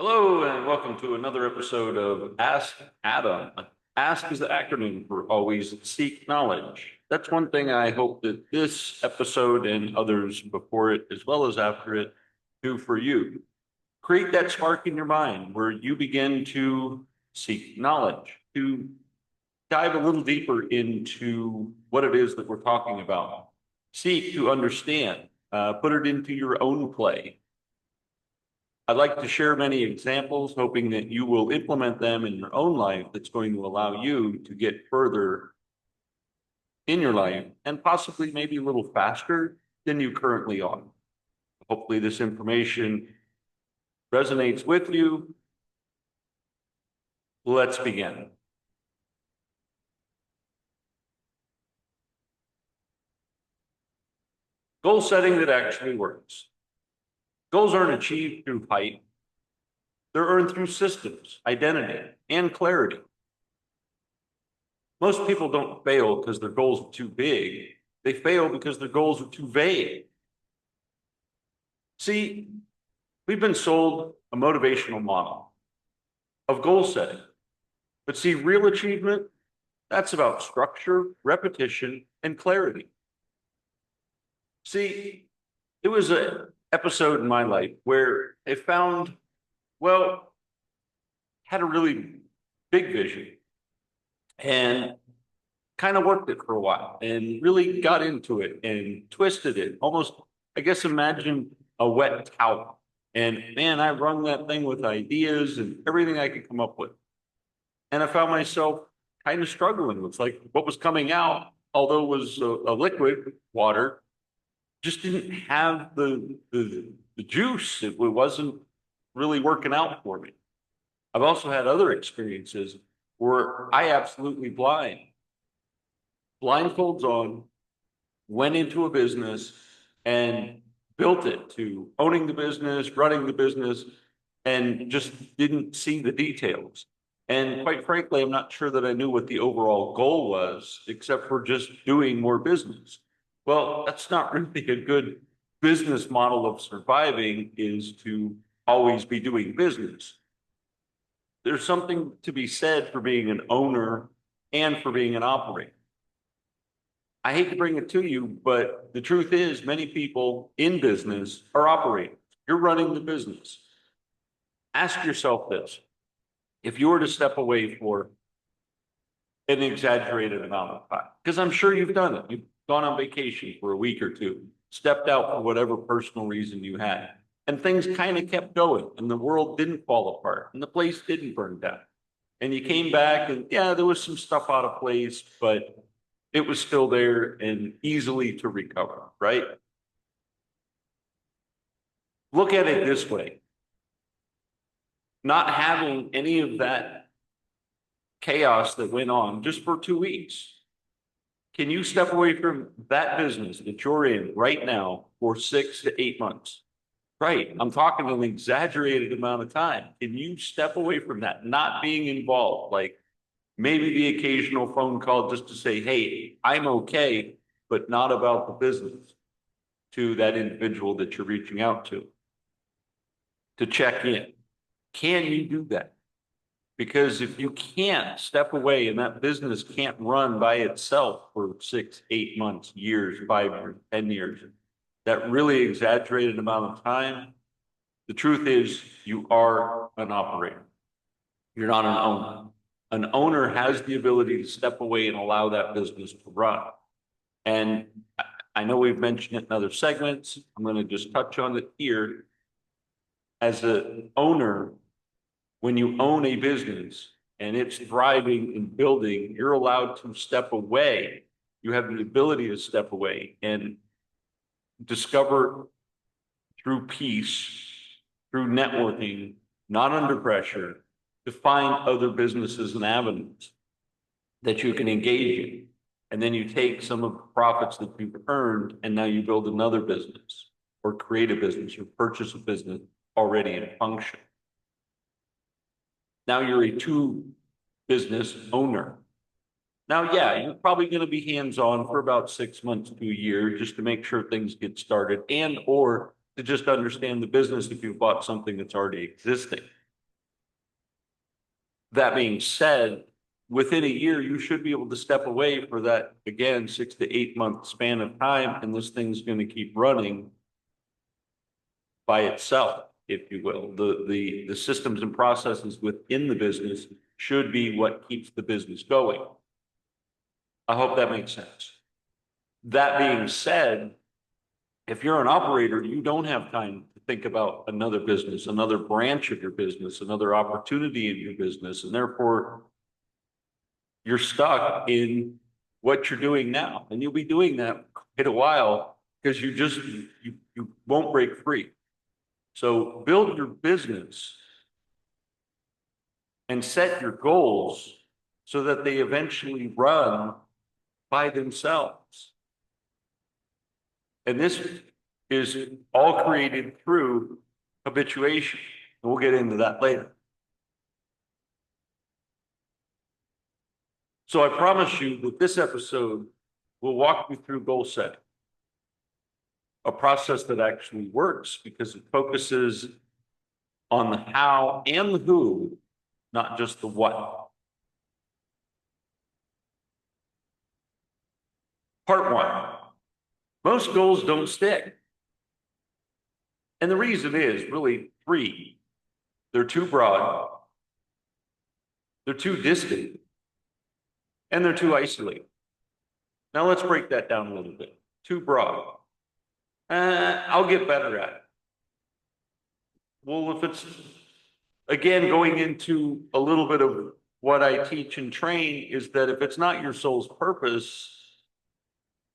Hello and welcome to another episode of Ask Adam. Ask is the acronym for always seek knowledge. That's one thing I hope that this episode and others before it, as well as after it, do for you. Create that spark in your mind where you begin to seek knowledge, to dive a little deeper into what it is that we're talking about. Seek to understand, put it into your own play. I'd like to share many examples, hoping that you will implement them in your own life that's going to allow you to get further in your life and possibly maybe a little faster than you currently are. Hopefully this information resonates with you. Let's begin. Goal setting that actually works. Goals aren't achieved through height. They're earned through systems, identity, and clarity. Most people don't fail because their goals are too big. They fail because their goals are too vague. See, we've been sold a motivational model of goal setting. But see, real achievement, that's about structure, repetition, and clarity. See, it was an episode in my life where I found, had a really big vision and kind of worked it for a while and really got into it and twisted it. Almost, I guess, imagine a wet towel. And man, I wrung that thing with ideas and everything I could come up with. And I found myself kind of struggling with like what was coming out, although it was a liquid water, just didn't have the juice. It wasn't really working out for me. I've also had other experiences where I absolutely blindfolds on, went into a business and built it to owning the business, running the business, and just didn't see the details. And quite frankly, I'm not sure that I knew what the overall goal was, except for just doing more business. Well, that's not really a good business model of surviving, is to always be doing business. There's something to be said for being an owner and for being an operator. I hate to bring it to you, but the truth is many people in business are operators. You're running the business. Ask yourself this. If you were to step away for an exaggerated amount of time, because I'm sure you've done it. You've gone on vacation for a week or two, stepped out for whatever personal reason you had, and things kind of kept going and the world didn't fall apart and the place didn't burn down. And you came back and yeah, there was some stuff out of place, but it was still there and easily to recover, right? Look at it this way. Not having any of that chaos that went on just for 2 weeks. Can you step away from that business that you're in right now for 6 to 8 months? Right. I'm talking an exaggerated amount of time. Can you step away from that, not being involved? Like maybe the occasional phone call just to say, hey, I'm okay, but not about the business, to that individual that you're reaching out to check in. Can you do that? Because if you can't step away and that business can't run by itself for 6, 8 months, years, 5 years, 10 years, that really exaggerated amount of time, the truth is you are an operator. You're not an owner. An owner has the ability to step away and allow that business to run. And I know we've mentioned it in other segments. I'm going to just touch on it here. As an owner, when you own a business and it's thriving and building, you're allowed to step away. You have the ability to step away and discover through peace, through networking, not under pressure, to find other businesses and avenues that you can engage in. And then you take some of the profits that you've earned and now you build another business or create a business or purchase a business already in function. Now you're a two business owner. Now, yeah, you're probably going to be hands-on for about 6 months to a year just to make sure things get started and or to just understand the business if you've bought something that's already existing. That being said, within a year, you should be able to step away for that, again, 6 to 8 month span of time, and this thing's going to keep running by itself, if you will. The systems and processes within the business should be what keeps the business going. I hope that makes sense. That being said, if you're an operator, you don't have time to think about another business, another branch of your business, another opportunity in your business, and therefore you're stuck in what you're doing now. And you'll be doing that quite a while because you won't break free. So build your business and set your goals so that they eventually run by themselves. And this is all created through habituation. And we'll get into that later. So I promise you that this episode will walk you through goal setting, a process that actually works because it focuses on the how and the who, not just the what. Part one, most goals don't stick. And the reason is really three. They're too broad, they're too distant, and they're too isolated. Now let's break that down a little bit. Too broad. I'll get better at it. Well, if it's, again, going into a little bit of what I teach and train is that if it's not your soul's purpose,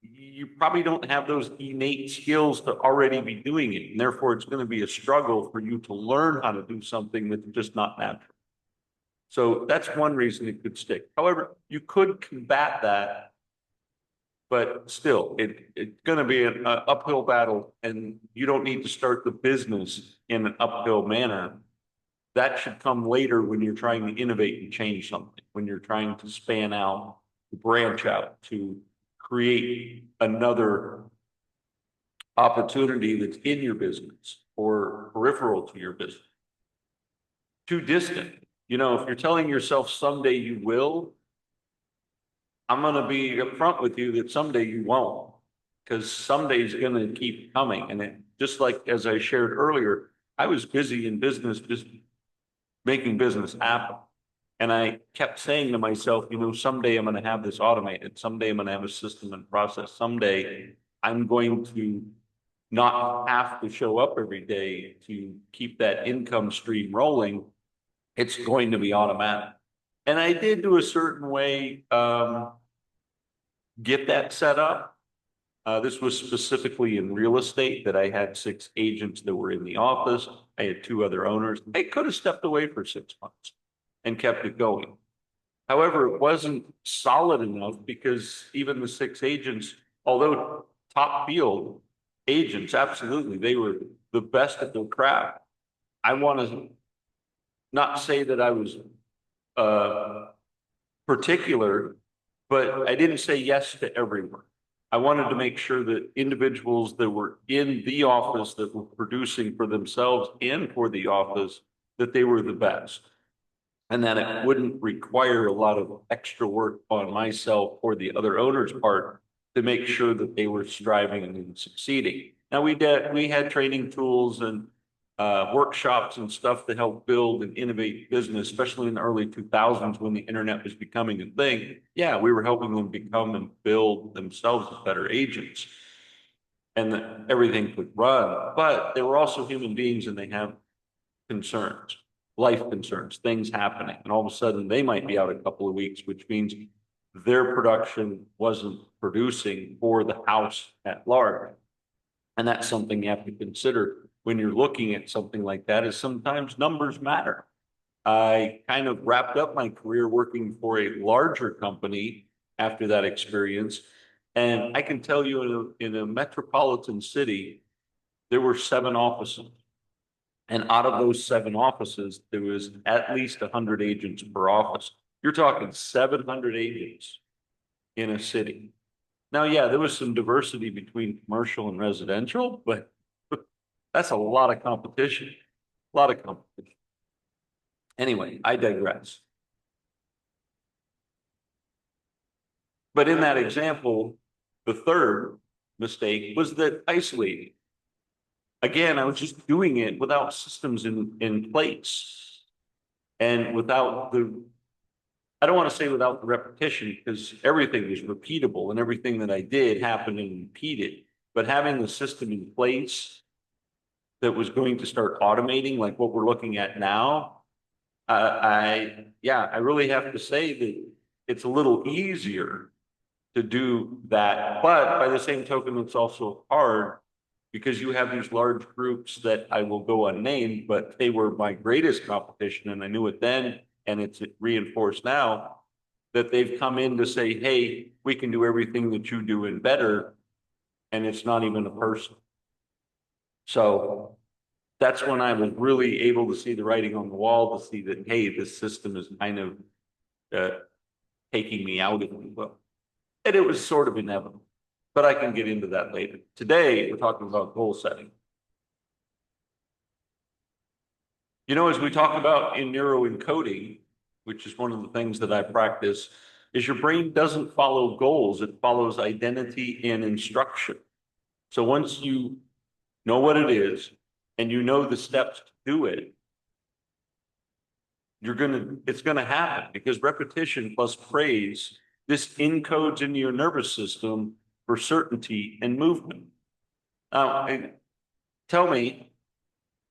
you probably don't have those innate skills to already be doing it. And therefore, it's going to be a struggle for you to learn how to do something that's just not natural. So that's one reason it could stick. However, you could combat that, but still, it's going to be an uphill battle, and you don't need to start the business in an uphill manner. That should come later when you're trying to innovate and change something, when you're trying to span out, branch out, to create another opportunity that's in your business or peripheral to your business. Too distant. You know, if you're telling yourself someday you will, I'm going to be upfront with you that someday you won't, because someday is going to keep coming. And it, just like as I shared earlier, I was busy in business, just making business happen. And I kept saying to myself, you know, someday I'm going to have this automated. Someday I'm going to have a system and process. Someday I'm going to not have to show up every day to keep that income stream rolling. It's going to be automatic. And I did, to a certain way, get that set up. This was specifically in real estate, that I had 6 agents that were in the office. I had 2 other owners. They could have stepped away for 6 months and kept it going. However, it wasn't solid enough because even the 6 agents, although top field agents, absolutely, they were the best at their craft. I want to not say that I was particular, but I didn't say yes to everyone. I wanted to make sure that individuals that were in the office that were producing for themselves and for the office, that they were the best. And that it wouldn't require a lot of extra work on myself or the other owner's part to make sure that they were striving and succeeding. Now we had training tools and workshops and stuff to help build and innovate business, especially in the early 2000s when the internet was becoming a thing. Yeah, we were helping them become and build themselves as better agents, and that everything could run. But they were also human beings, and they have concerns, life concerns, things happening. And all of a sudden they might be out a couple of weeks, which means their production wasn't producing for the house at large. And that's something you have to consider when you're looking at something like that, is sometimes numbers matter. I kind of wrapped up my career working for a larger company after that experience. And I can tell you, in a metropolitan city, there were 7 offices. And out of those 7 offices, there was at least 100 agents per office. You're talking 700 agents in a city. Now, yeah, there was some diversity between commercial and residential, but that's a lot of competition. A lot of competition. Anyway, I digress. But in that example, the third mistake was that isolating. Again, I was just doing it without systems in place and without the, I don't want to say without the repetition because everything is repeatable and everything that I did happened and repeated. But having the system in place that was going to start automating, like what we're looking at now, yeah, I really have to say that it's a little easier to do that. But by the same token, it's also hard because you have these large groups that I will go unnamed, but they were my greatest competition. And I knew it then, and it's reinforced now that they've come in to say, hey, we can do everything that you do and better. And it's not even a person. So that's when I was really able to see the writing on the wall to see that, hey, this system is kind of uh, taking me out, if you will. And it was sort of inevitable, but I can get into that later. Today, we're talking about goal setting. You know, as we talk about in neuroencoding, which is one of the things that I practice, is your brain doesn't follow goals, it follows identity and instruction. So once you know what it is and you know the steps to do it, it's gonna happen because repetition plus praise, this encodes into your nervous system for certainty and movement. Now, tell me,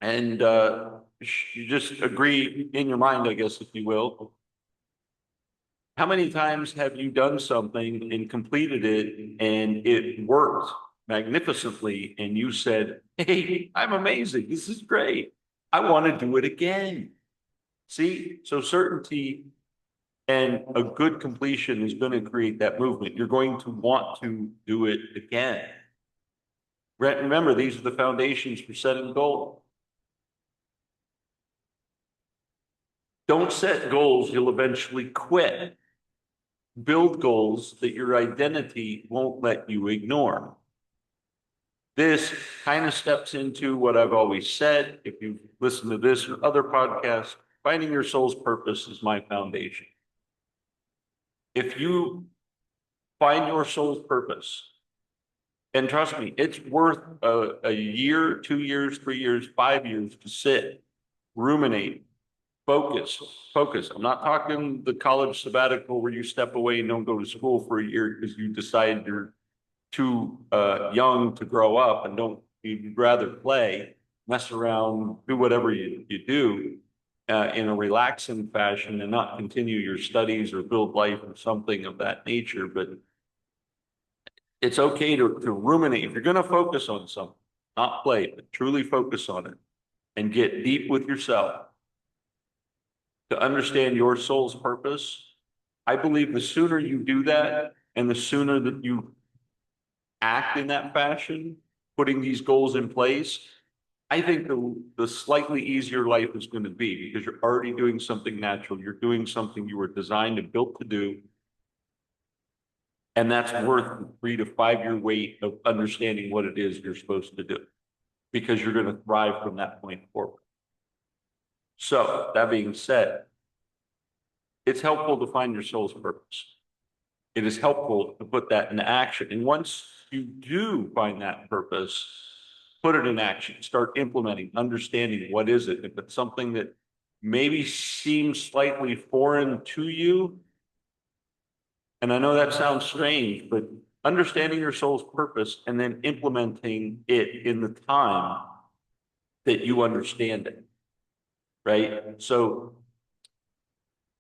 and you just agree in your mind, I guess, if you will. How many times have you done something and completed it and it worked magnificently and you said, hey, I'm amazing. This is great. I want to do it again. See, so certainty and a good completion is going to create that movement. You're going to want to do it again. Remember, these are the foundations for setting goals. Don't set goals you'll eventually quit. Build goals that your identity won't let you ignore. This kind of steps into what I've always said. If you listen to this or other podcasts, finding your soul's purpose is my foundation. If you find your soul's purpose, and trust me, it's worth a year, 2 years, 3 years, 5 years to sit, ruminate, focus. I'm not talking the college sabbatical where you step away and don't go to school for a year because you decide you're too young to grow up and you'd rather play, mess around, do whatever you do in a relaxing fashion and not continue your studies or build life or something of that nature. But it's okay to ruminate. If you're going to focus on something, not play, but truly focus on it and get deep with yourself to understand your soul's purpose. I believe the sooner you do that and the sooner that you act in that fashion, putting these goals in place, I think the slightly easier life is going to be because you're already doing something natural. You're doing something you were designed and built to do. And that's worth the 3 to 5 year wait of understanding what it is you're supposed to do because you're going to thrive from that point forward. So that being said, it's helpful to find your soul's purpose. It is helpful to put that in action. And once you do find that purpose, put it in action, start implementing, understanding what is it. If it's something that maybe seems slightly foreign to you, and I know that sounds strange, but understanding your soul's purpose and then implementing it in the time that you understand it, right? So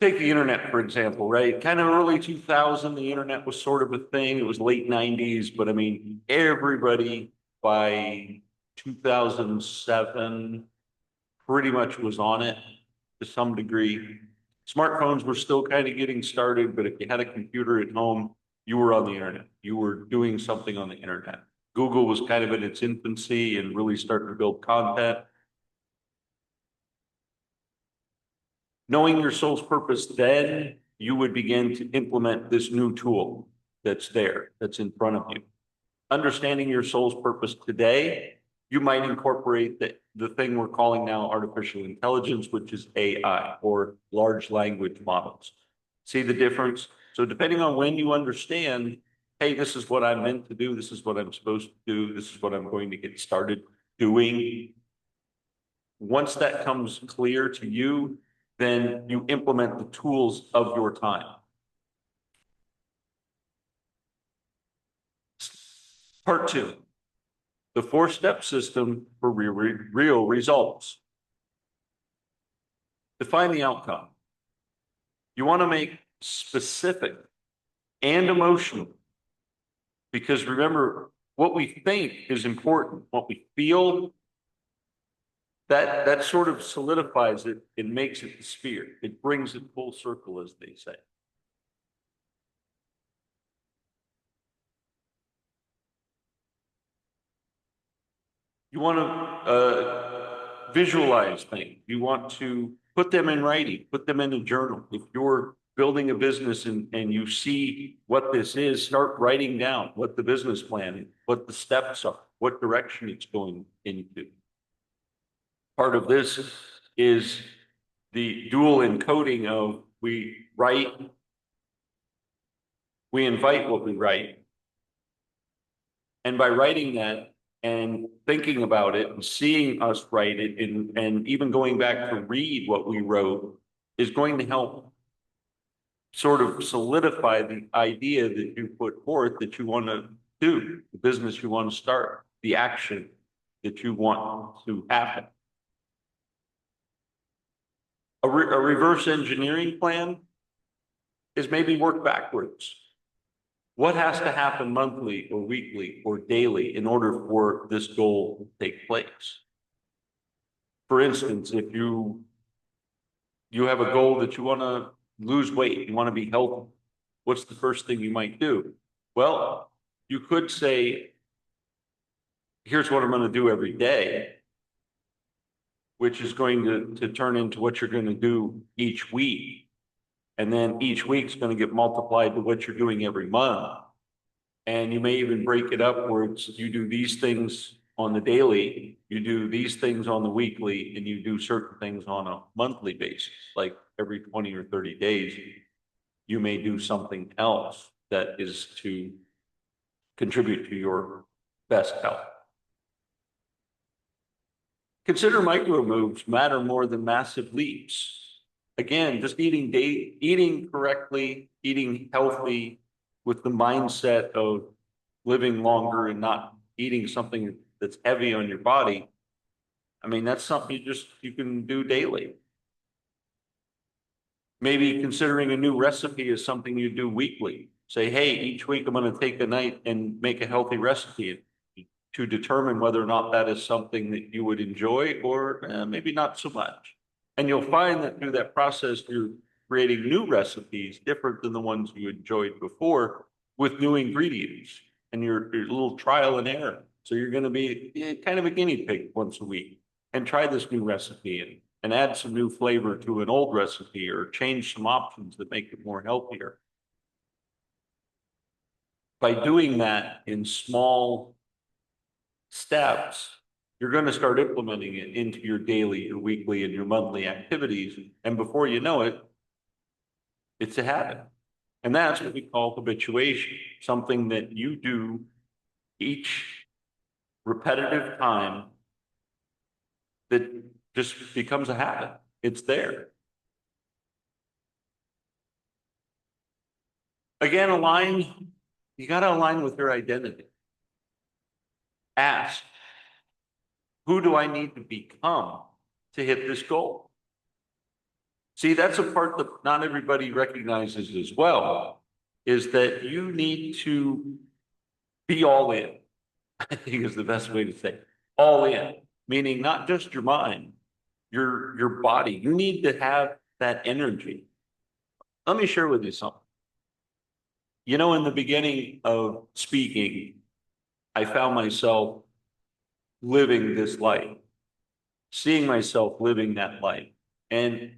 take the internet, for example, right? Kind of early 2000, the internet was sort of a thing. It was late 90s, but I mean, everybody by 2007 pretty much was on it to some degree. Smartphones were still kind of getting started, but if you had a computer at home, you were on the internet. You were doing something on the internet. Google was kind of in its infancy and really starting to build content. Knowing your soul's purpose, then you would begin to implement this new tool that's there, that's in front of you. Understanding your soul's purpose today, you might incorporate the thing we're calling now artificial intelligence, which is AI or large language models. See the difference? So depending on when you understand, hey, this is what I'm meant to do, this is what I'm supposed to do, this is what I'm going to get started doing. Once that comes clear to you, then you implement the tools of your time. Part two, the four-step system for real results. Define the outcome. You want to make specific and emotional, because remember, what we think is important, what we feel, that sort of solidifies it and makes it the sphere. It brings it full circle, as they say. You want to visualize things. You want to put them in writing, put them in a journal. If you're building a business and you see what this is, start writing down what the business plan is, what the steps are, what direction it's going into. Part of this is the dual encoding of we write, we invite what we write. And by writing that and thinking about it and seeing us write it and even going back to read what we wrote is going to help sort of solidify the idea that you put forth that you want to do, the business you want to start, the action that you want to happen. A reverse engineering plan is maybe work backwards. What has to happen monthly or weekly or daily in order for this goal to take place? For instance, if you have a goal that you want to lose weight, you want to be healthy, what's the first thing you might do? Well, you could say, here's what I'm going to do every day, which is going to turn into what you're going to do each week. And then each week's going to get multiplied to what you're doing every month. And you may even break it up where it's, you do these things on the daily, you do these things on the weekly, and you do certain things on a monthly basis. Like every 20 or 30 days, you may do something else that is to contribute to your best health. Consider micro moves matter more than massive leaps. Again, just eating correctly, eating healthy with the mindset of living longer and not eating something that's heavy on your body. I mean, that's something you can do daily. Maybe considering a new recipe is something you do weekly. Say, hey, each week I'm going to take a night and make a healthy recipe to determine whether or not that is something that you would enjoy or maybe not so much. And you'll find that through that process, you're creating new recipes different than the ones you enjoyed before with new ingredients and your little trial and error. So you're going to be kind of a guinea pig once a week and try this new recipe and add some new flavor to an old recipe or change some options that make it more healthier. By doing that in small steps, you're going to start implementing it into your daily, your weekly, and your monthly activities. And before you know it, it's a habit. And that's what we call habituation, something that you do each repetitive time that just becomes a habit. It's there. Again, you got to align with your identity. Ask, who do I need to become to hit this goal? See, that's a part that not everybody recognizes as well, is that you need to be all in. I think is the best way to say it. All in, meaning not just your mind, your body. You need to have that energy. Let me share with you something. You know, in the beginning of speaking, I found myself living this life, seeing myself living that life. And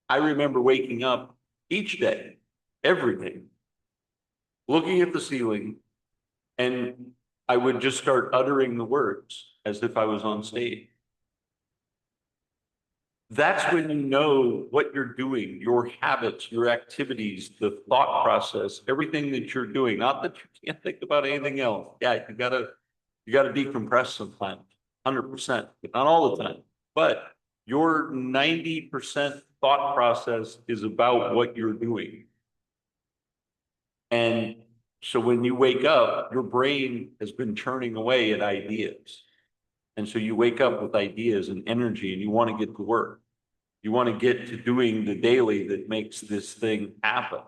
I remember waking up each day, every day, looking at the ceiling, and I would just start uttering the words as if I was on stage. That's when you know what you're doing, your habits, your activities, the thought process, everything that you're doing. Not that you can't think about anything else. Yeah, you gotta decompress sometimes, 100%, but not all the time. But your 90% thought process is about what you're doing. And so when you wake up, your brain has been churning away at ideas. And so you wake up with ideas and energy and you want to get to work. You want to get to doing the daily that makes this thing happen.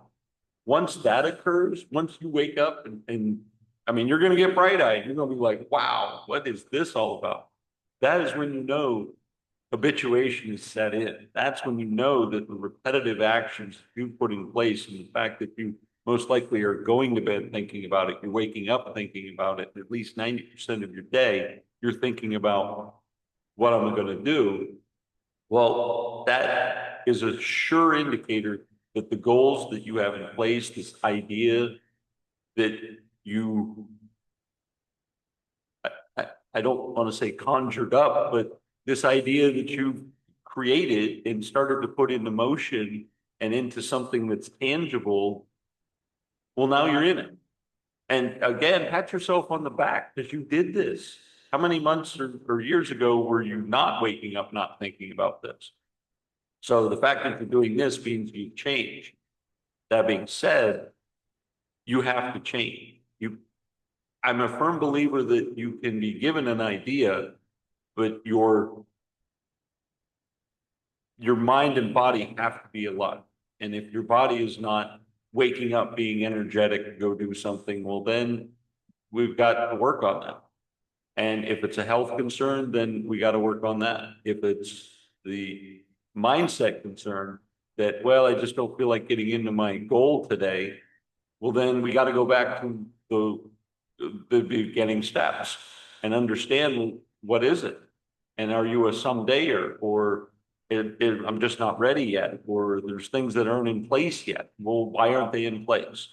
Once that occurs, once you wake up and I mean, you're going to get bright eyed. You're going to be like, wow, what is this all about? That is when you know habituation is set in. That's when you know that the repetitive actions you put in place and the fact that you most likely are going to bed thinking about it, you're waking up thinking about it, at least 90% of your day, you're thinking about what I'm going to do. Well, that is a sure indicator that the goals that you have in place, this idea that you, I don't want to say conjured up, but this idea that you've created and started to put into motion and into something that's tangible, well, now you're in it. And again, pat yourself on the back because you did this. How many months or years ago were you not waking up, not thinking about this? So the fact that you're doing this means you've changed. That being said, you have to change. I'm a firm believer that you can be given an idea, but your mind and body have to be aligned. And if your body is not waking up, being energetic to go do something, well, then we've got to work on that. And if it's a health concern, then we got to work on that. If it's the mindset concern that, well, I just don't feel like getting into my goal today, well, then we got to go back to the beginning steps and understand what is it? And are you a somedayer or I'm just not ready yet, or there's things that aren't in place yet. Well, why aren't they in place?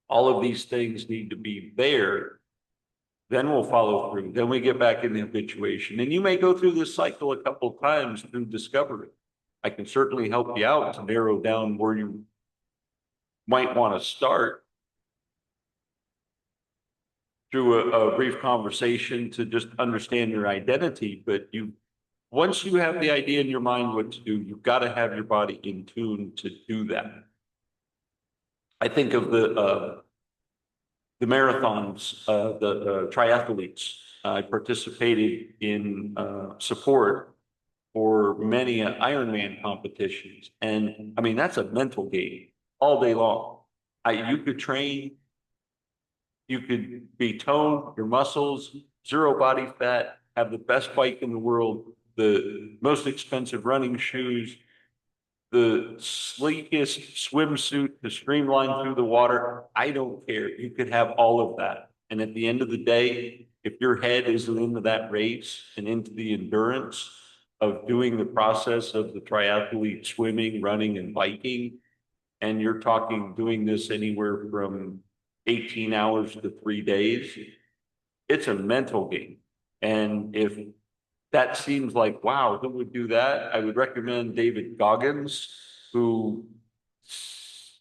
All of these things need to be there. Then we'll follow through. Then we get back in the habituation. And you may go through this cycle a couple of times through discovery. I can certainly help you out to narrow down where you might want to start through a brief conversation to just understand your identity. But once you have the idea in your mind what to do, you've got to have your body in tune to do that. I think of the marathons, the triathletes. I participated in support for many Ironman competitions. And I mean, that's a mental game all day long. You could train, you could be toned, your muscles, zero body fat, have the best bike in the world, the most expensive running shoes, the sleekest swimsuit to streamline through the water. I don't care. You could have all of that. And at the end of the day, if your head isn't into that race and into the endurance of doing the process of the triathlete, swimming, running, and biking, and you're talking doing this anywhere from 18 hours to 3 days, it's a mental game. And if that seems like, wow, who would do that? I would recommend David Goggins, who,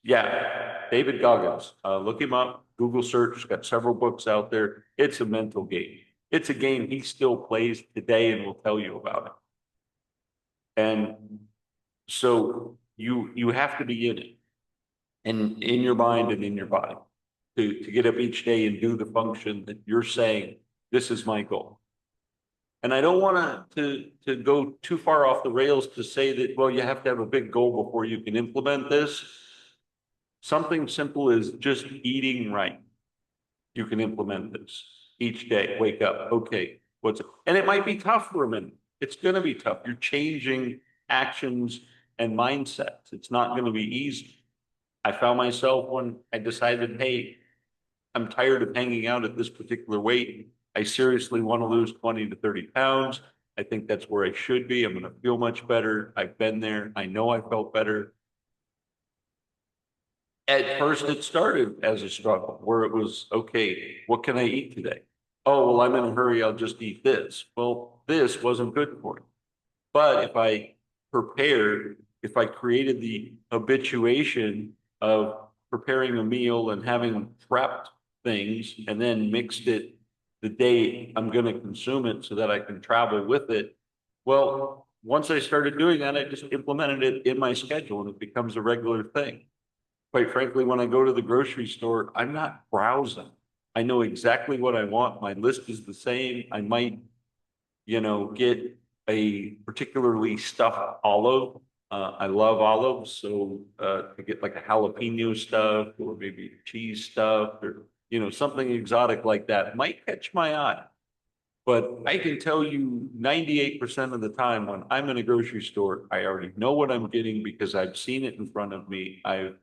yeah, David Goggins. Look him up, Google search, he's got several books out there. It's a mental game. It's a game he still plays today and will tell you about it. And so you have to be in it, and in your mind and in your body to get up each day and do the function that you're saying, this is my goal. And I don't want to go too far off the rails to say that, well, you have to have a big goal before you can implement this. Something simple as just eating right. You can implement this each day. Wake up. Okay. And it might be tough for a minute. It's going to be tough. You're changing actions and mindsets. It's not going to be easy. I found myself when I decided, hey, I'm tired of hanging out at this particular weight. I seriously want to lose 20 to 30 pounds. I think that's where I should be. I'm going to feel much better. I've been there. I know I felt better. At first, it started as a struggle where it was, okay, what can I eat today? Oh, well, I'm in a hurry. I'll just eat this. Well, this wasn't good for you. But if I prepare if I created the habituation of preparing a meal and having prepped things and then mixed it the day I'm going to consume it so that I can travel with it. Well, once I started doing that, I just implemented it in my schedule and it becomes a regular thing. Quite frankly, when I go to the grocery store, I'm not browsing. I know exactly what I want. My list is the same. I might, get a particularly stuffed olive. I love olives, so to get like a jalapeno stuff or maybe cheese stuff or something exotic like that might catch my eye. But I can tell you 98% of the time when I'm in a grocery store, I already know what I'm getting because I've seen it in front of me. I've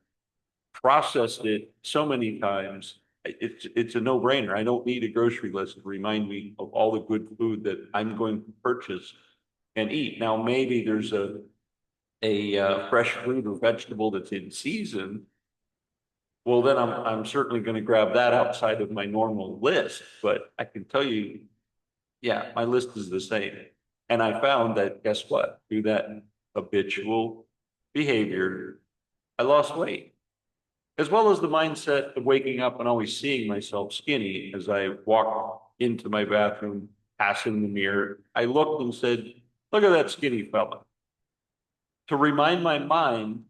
processed it so many times. It's a no-brainer. I don't need a grocery list to remind me of all the good food that I'm going to purchase and eat. Now, maybe there's a fresh fruit or vegetable that's in season. Well, then I'm certainly going to grab that outside of my normal list. But I can tell you, yeah, my list is the same. And I found that, guess what? Through that habitual behavior, I lost weight, as well as the mindset of waking up and always seeing myself skinny as I walk into my bathroom, pass in the mirror. I looked and said, look at that skinny fella. To remind my mind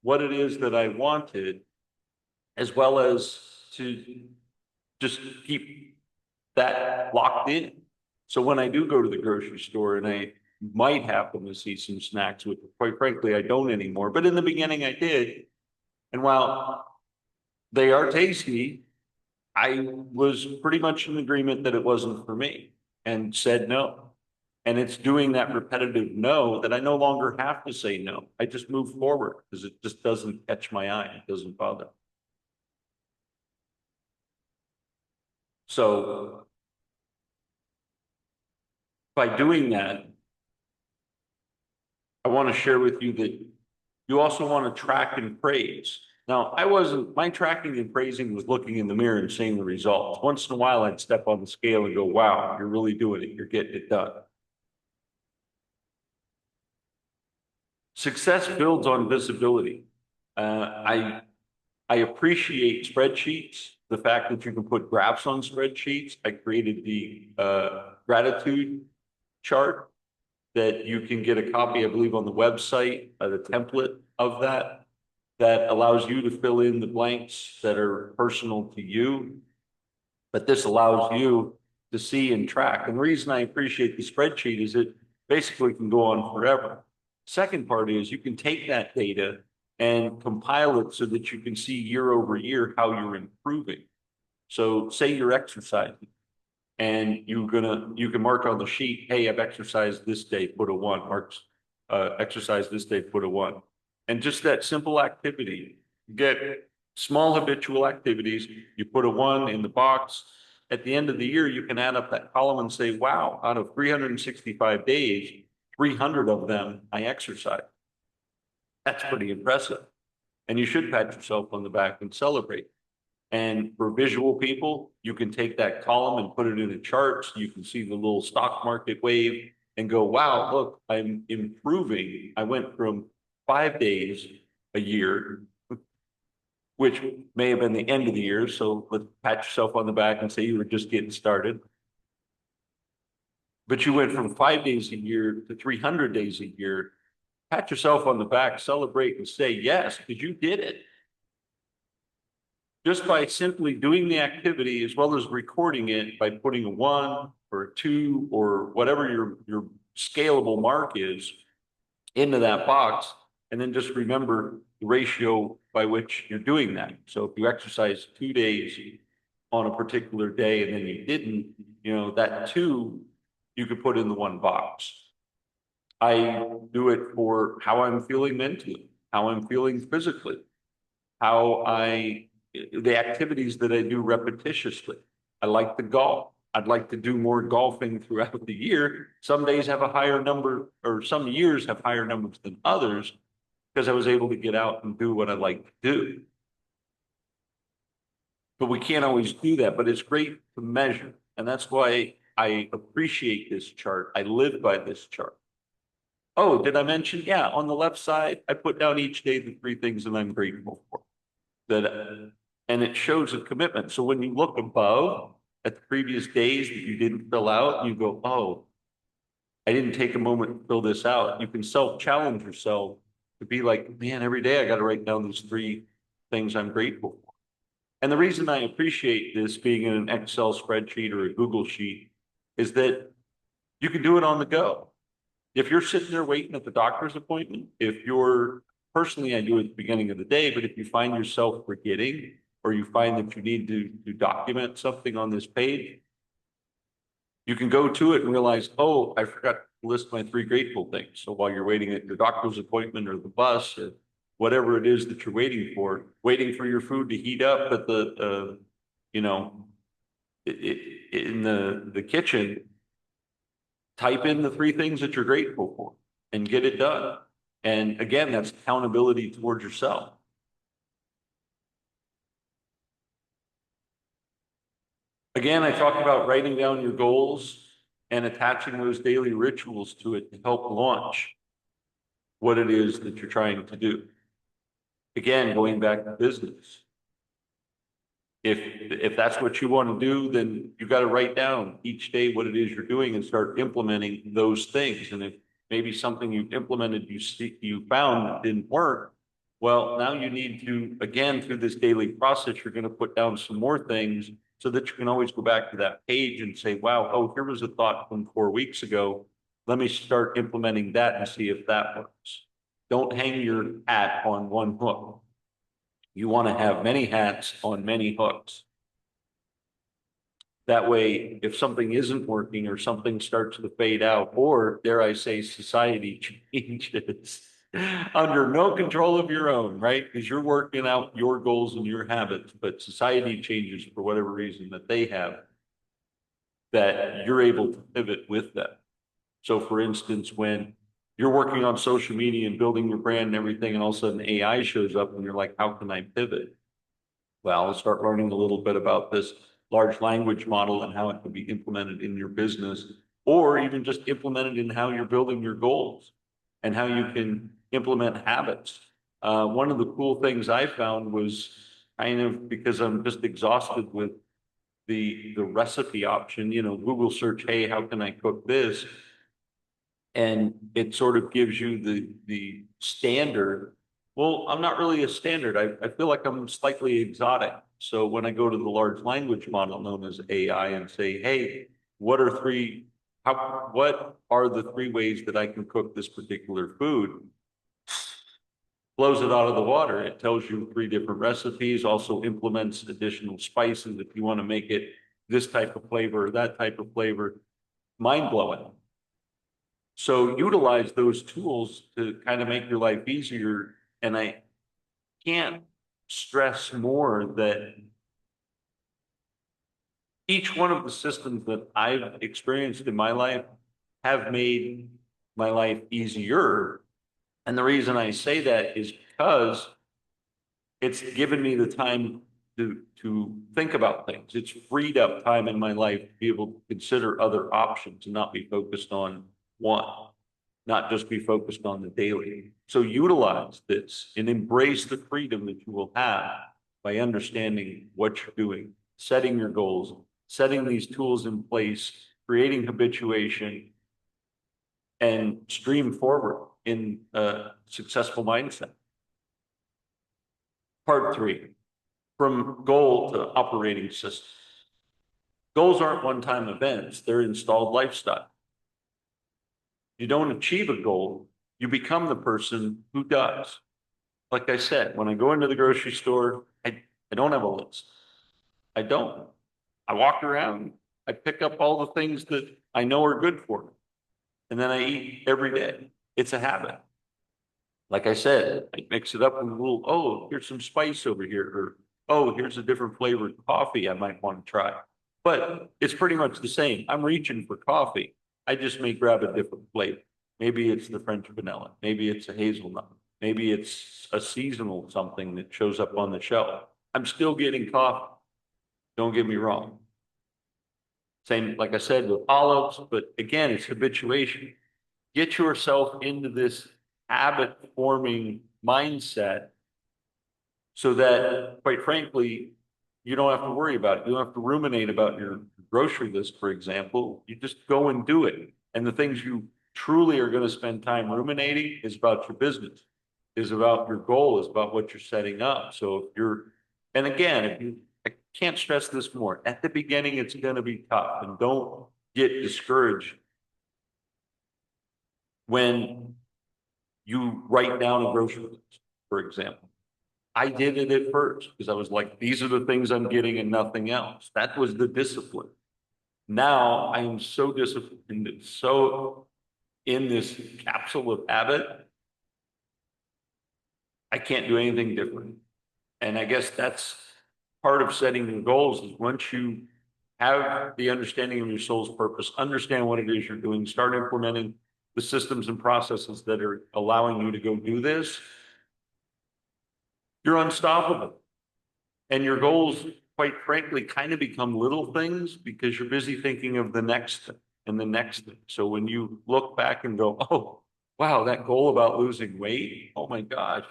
what it is that I wanted, as well as to just keep that locked in. So when I do go to the grocery store and I might happen to see some snacks, which quite frankly, I don't anymore, but in the beginning I did. And while they are tasty, I was pretty much in agreement that it wasn't for me and said no. And it's doing that repetitive no that I no longer have to say no. I just move forward because it just doesn't catch my eye. It doesn't bother. So by doing that, I want to share with you that you also want to track and praise. Now, my tracking and praising was looking in the mirror and seeing the results. Once in a while, I'd step on the scale and go, wow, you're really doing it. You're getting it done. Success builds on visibility. I appreciate spreadsheets, the fact that you can put graphs on spreadsheets. I created the gratitude chart that you can get a copy, I believe, on the website, the template of that allows you to fill in the blanks that are personal to you. But this allows you to see and track. And the reason I appreciate the spreadsheet is it basically can go on forever. Second part is you can take that data and compile it so that you can see year over year how you're improving. So say you're exercising and you can mark on the sheet, hey, I've exercised this day, put a 1, exercise this day, put a 1. And just that simple activity, get small habitual activities, you put a 1 in the box. At the end of the year, you can add up that column and say, wow, out of 365 days, 300 of them I exercise. That's pretty impressive. And you should pat yourself on the back and celebrate. And for visual people, you can take that column and put it in a chart. So you can see the little stock market wave and go, wow, look, I'm improving. I went from 5 days a year, which may have been the end of the year. So let's pat yourself on the back and say you were just getting started. But you went from 5 days a year to 300 days a year. Pat yourself on the back, celebrate, and say yes, because you did it. Just by simply doing the activity as well as recording it by putting a 1 or a 2 or whatever your scalable mark is into that box, and then just remember the ratio by which you're doing that. So if you exercise 2 days on a particular day and then you didn't, that 2 you could put in the 1 box. I do it for how I'm feeling mentally, how I'm feeling physically, the activities that I do repetitiously. I like to golf. I'd like to do more golfing throughout the year. Some days have a higher number, or some years have higher numbers than others, because I was able to get out and do what I like to do. But we can't always do that, but it's great to measure. And that's why I appreciate this chart. I live by this chart. Oh, did I mention? Yeah, on the left side, I put down each day the three things that I'm grateful for. That, and it shows a commitment. So when you look above at the previous days that you didn't fill out, you go, oh, I didn't take a moment to fill this out. You can self-challenge yourself to be like, man, every day I got to write down these three things I'm grateful for. And the reason I appreciate this being in an Excel spreadsheet or a Google sheet is that you can do it on the go. If you're sitting there waiting at the doctor's appointment, if you're personally, I do it at the beginning of the day, but if you find yourself forgetting or you find that you need to document something on this page, you can go to it and realize, oh, I forgot to list my three grateful things. So while you're waiting at your doctor's appointment or the bus or whatever it is that you're waiting for your food to heat up at the, you know, in the kitchen, type in the three things that you're grateful for and get it done. And again, that's accountability towards yourself. Again, I talked about writing down your goals and attaching those daily rituals to it to help launch what it is that you're trying to do. Again, going back to business. If that's what you want to do, then you got to write down each day what it is you're doing and start implementing those things. And if maybe something you implemented, you found didn't work, well, now you need to, again, through this daily process, you're going to put down some more things so that you can always go back to that page and say, wow, oh, here was a thought from 4 weeks ago. Let me start implementing that and see if that works. Don't hang your hat on one hook. You want to have many hats on many hooks. That way, if something isn't working or something starts to fade out, or dare I say, society changes under no control of your own, right? Because you're working out your goals and your habits, but society changes for whatever reason that they have, that you're able to pivot with them. So for instance, when you're working on social media and building your brand and everything, and all of a sudden AI shows up and you're like, how can I pivot? Well, I'll start learning a little bit about this large language model and how it can be implemented in your business, or even just implemented in how you're building your goals and how you can implement habits. One of the cool things I found was kind of because I'm just exhausted with the recipe option, Google search, hey, how can I cook this? And it sort of gives you the standard. Well, I'm not really a standard. I feel like I'm slightly exotic. So when I go to the large language model known as AI and say, hey, what are the three ways that I can cook this particular food? Blows it out of the water. It tells you three different recipes, also implements additional spices if you want to make it this type of flavor or that type of flavor. Mind blowing. So utilize those tools to kind of make your life easier. And I can't stress more that each one of the systems that I've experienced in my life have made my life easier. And the reason I say that is because it's given me the time to think about things. It's freed up time in my life to be able to consider other options and not be focused on one, not just be focused on the daily. So utilize this and embrace the freedom that you will have by understanding what you're doing, setting your goals, setting these tools in place, creating habituation, and stream forward in a successful mindset. Part 3, from goal to operating system. Goals aren't one-time events, they're installed lifestyle. You don't achieve a goal, you become the person who does. Like I said, when I go into the grocery store, I don't have a list. I don't. I walk around, I pick up all the things that I know are good for me, and then I eat every day. It's a habit. Like I said, I mix it up with a little, oh, here's some spice over here, or oh, here's a different flavored coffee I might want to try. But it's pretty much the same. I'm reaching for coffee. I just may grab a different flavor. Maybe it's the French vanilla. Maybe it's a hazelnut. Maybe it's a seasonal something that shows up on the shelf. I'm still getting coffee. Don't get me wrong. Same, like I said, with olives, but again, it's habituation. get yourself into this habit forming mindset so that, quite frankly, you don't have to worry about it. You don't have to ruminate about your grocery list, for example. You just go and do it. And the things you truly are going to spend time ruminating is about your business, is about your goal, is about what you're setting up. So if you're, and again, if you, I can't stress this more. At the beginning, it's going to be tough, and don't get discouraged when you write down a grocery list, for example. I did it at first because I was like, these are the things I'm getting and nothing else. That was the discipline. Now I am so disciplined, so in this capsule of habit, I can't do anything different. And I guess that's part of setting your goals is once you have the understanding of your soul's purpose, understand what it is you're doing, start implementing the systems and processes that are allowing you to go do this, you're unstoppable. And your goals, quite frankly, kind of become little things because you're busy thinking of the next thing and the next thing. So when you look back and go, oh, wow, that goal about losing weight, oh my gosh,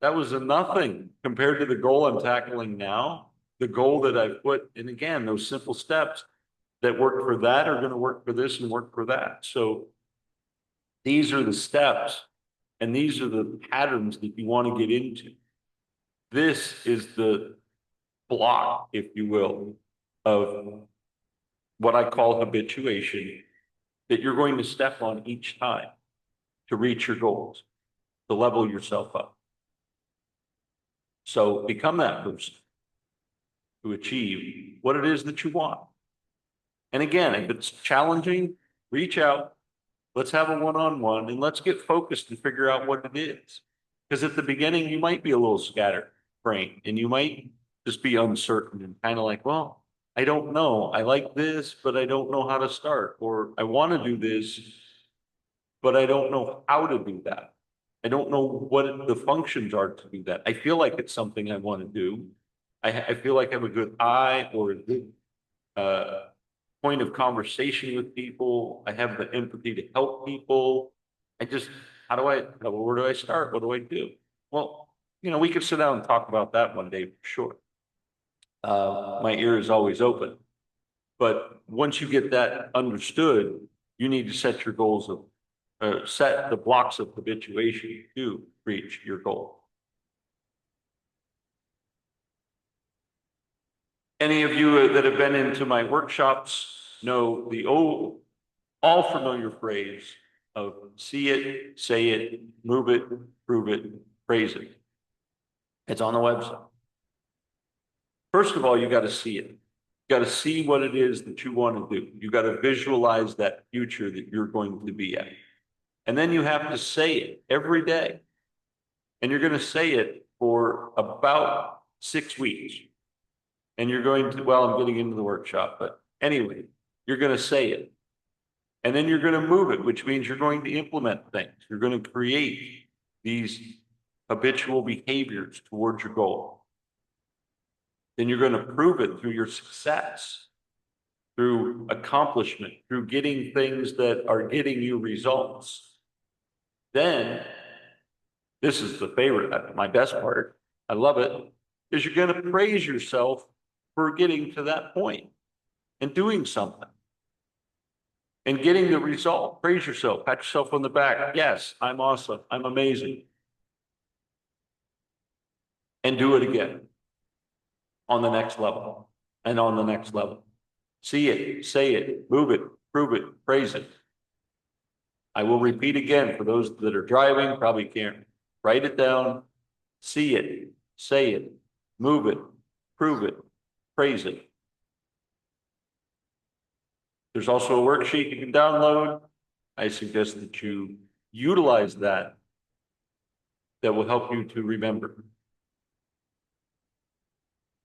that was a nothing compared to the goal I'm tackling now. The goal that I've put, and again, those simple steps that work for that are going to work for this and work for that. So these are the steps and these are the patterns that you want to get into. This is the block, if you will, of what I call habituation that you're going to step on each time to reach your goals, to level yourself up. So become that person to achieve what it is that you want. And again, if it's challenging, reach out. Let's have a one-on-one and let's get focused and figure out what it is. Because at the beginning, you might be a little scatterbrained and you might just be uncertain and kind of like, well, I don't know. I like this, but I don't know how to start. Or I want to do this, but I don't know how to do that. I don't know what the functions are to do that. I feel like it's something I want to do. I feel like I have a good eye or a good point of conversation with people. I have the empathy to help people. I just, where do I start? What do I do? Well, we could sit down and talk about that one day for sure. My ear is always open. But once you get that understood, you need to set your goals of, set the blocks of habituation to reach your goal. Any of you that have been into my workshops know the all familiar phrase of see it, say it, move it, prove it, praise it. It's on the website. First of all, you got to see it. You got to see what it is that you want to do. You got to visualize that future that you're going to be at. And then you have to say it every day. And you're going to say it for about 6 weeks. And you're going to, well, I'm getting into the workshop, but anyway, you're going to say it. And then you're going to move it, which means you're going to implement things. You're going to create these habitual behaviors towards your goal. Then you're going to prove it through your success, through accomplishment, through getting things that are getting you results. Then, this is the favorite, my best part, I love it, is you're going to praise yourself for getting to that point and doing something and getting the result. Praise yourself, pat yourself on the back. Yes, I'm awesome, I'm amazing. And do it again on the next level and on the next level. See it, say it, move it, prove it, praise it. I will repeat again for those that are driving, probably can't write it down. See it, say it, move it, prove it, praise it. There's also a worksheet you can download. I suggest that you utilize that. That will help you to remember.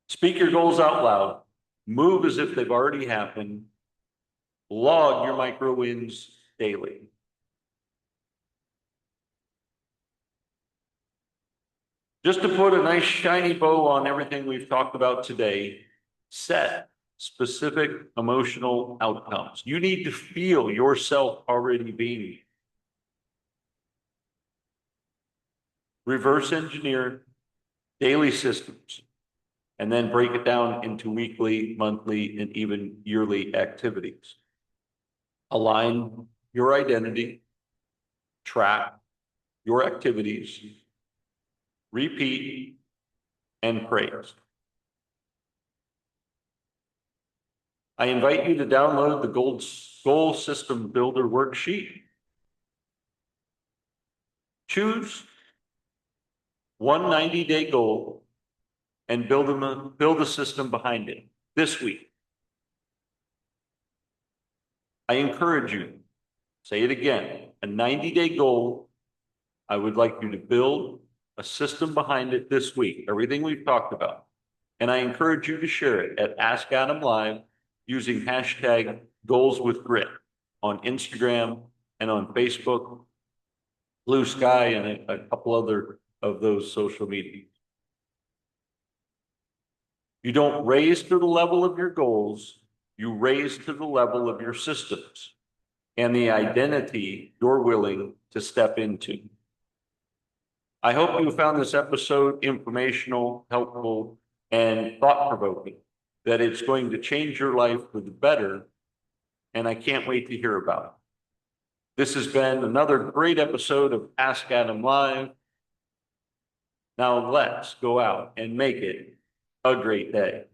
Speak your goals out loud. Move as if they've already happened. Log your micro wins daily. Just to put a nice shiny bow on everything we've talked about today, set specific emotional outcomes. You need to feel yourself already being reverse engineer daily systems, and then break it down into weekly, monthly, and even yearly activities. Align your identity, track your activities, repeat, and praise. I invite you to download the Goal System Builder worksheet. Choose one 90-day goal and build a system behind it this week. I encourage you, say it again, a 90-day goal. I would like you to build a system behind it this week, everything we've talked about. And I encourage you to share it at Ask Adam Live using hashtag Goals with Grit on Instagram and on Facebook, Blue Sky, and a couple other of those social media. You don't raise to the level of your goals, you raise to the level of your systems and the identity you're willing to step into. I hope you found this episode informational, helpful, and thought-provoking, that it's going to change your life for the better, and I can't wait to hear about it. This has been another great episode of Ask Adam Live. Now let's go out and make it a great day.